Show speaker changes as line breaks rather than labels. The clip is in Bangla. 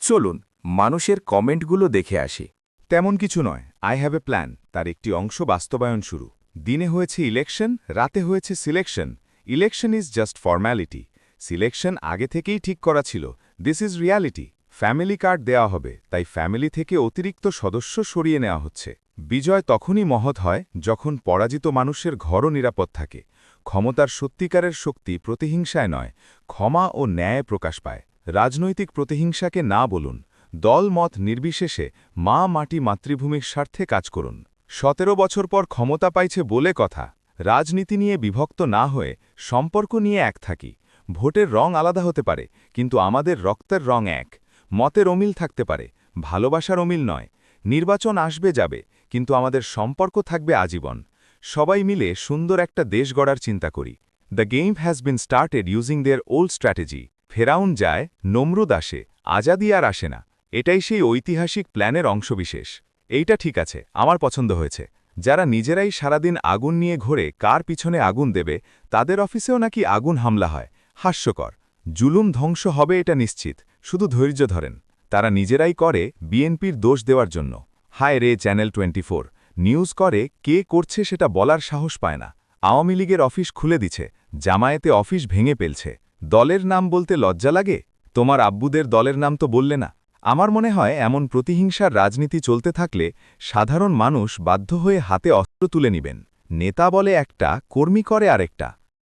চলুন মানুষের কমেন্টগুলো দেখে আসি।
তেমন কিছু নয়, আই হ্যাভ এ প্ল্যান তার একটি অংশ বাস্তবায়ন শুরু। দিনে হয়েছে ইলেকশন, রাতে হয়েছে selection. Election is just formality, selection আগে থেকেই ঠিক করা ছিল। This is reality. Family card দেওয়া হবে, তাই ফ্যামিলি থেকে অতিরিক্ত সদস্য সরিয়ে নেওয়া হচ্ছে। বিজয় তখনই মহৎ হয় যখন পরাজিত মানুষের ঘরও নিরাপদ থাকে। ক্ষমতার সত্যিকারের শক্তি প্রতিহিংসায় নয়, ক্ষমা ও ন্যায় প্রকাশ পায়। রাজনৈতিক প্রতিহিংসাকে না বলুন, দল মত নির্বিশেষে মা মাটি মাতৃভূমির স্বার্থে কাজ করুন। ১৭ বছর পর ক্ষমতা পাইছে বলে কথা। রাজনীতি নিয়ে বিভক্ত না হয়ে সম্পর্ক নিয়ে এক থাকি। ভোটের রং আলাদা হতে পারে, কিন্তু আমাদের রক্তের রং এক। মতের অমিল থাকতে পারে, ভালোবাসার অমিল নয়। নির্বাচন আসবে যাবে, কিন্তু আমাদের সম্পর্ক থাকবে আজীবন। সবাই মিলে সুন্দর একটা দেশ গড়ার চিন্তা করি। The game has been started using their old strategy. ফেরাউন যায়, নমরুদ আসে, আজাদি আর আসে না। এটাই সেই ঐতিহাসিক প্ল্যানের অংশবিশেষ। এইটা ঠিক আছে, আমার পছন্দ হয়েছে। যারা নিজেরাই সারাদিন আগুন নিয়ে ঘোরে কার পিছনে আগুন দেবে, তাদের অফিসেও নাকি আগুন হামলা হয়। হাস্যকর। জুলুম ধ্বংস হবে এটা নিশ্চিত, শুধু ধৈর্য ধরেন। তারা নিজেরাই করে বিএনপির দোষ দেওয়ার জন্য। হায় রে চ্যানেল 24, নিউজ করে কে করছে সেটা বলার সাহস পায় না। আওয়ামী লীগের অফিস খুলে দিছে, জামায়াতে অফিস ভেঙে ফেলছে। দলের নাম বলতে লজ্জা লাগে? তোমার আব্বুদের দলের নাম তো বললে না। আমার মনে হয় এমন প্রতিহিংসার রাজনীতি চলতে থাকলে সাধারণ মানুষ বাধ্য হয়ে হাতে অস্ত্র তুলে নিবেন। নেতা বলে একটা, কর্মী করে আরেকটা।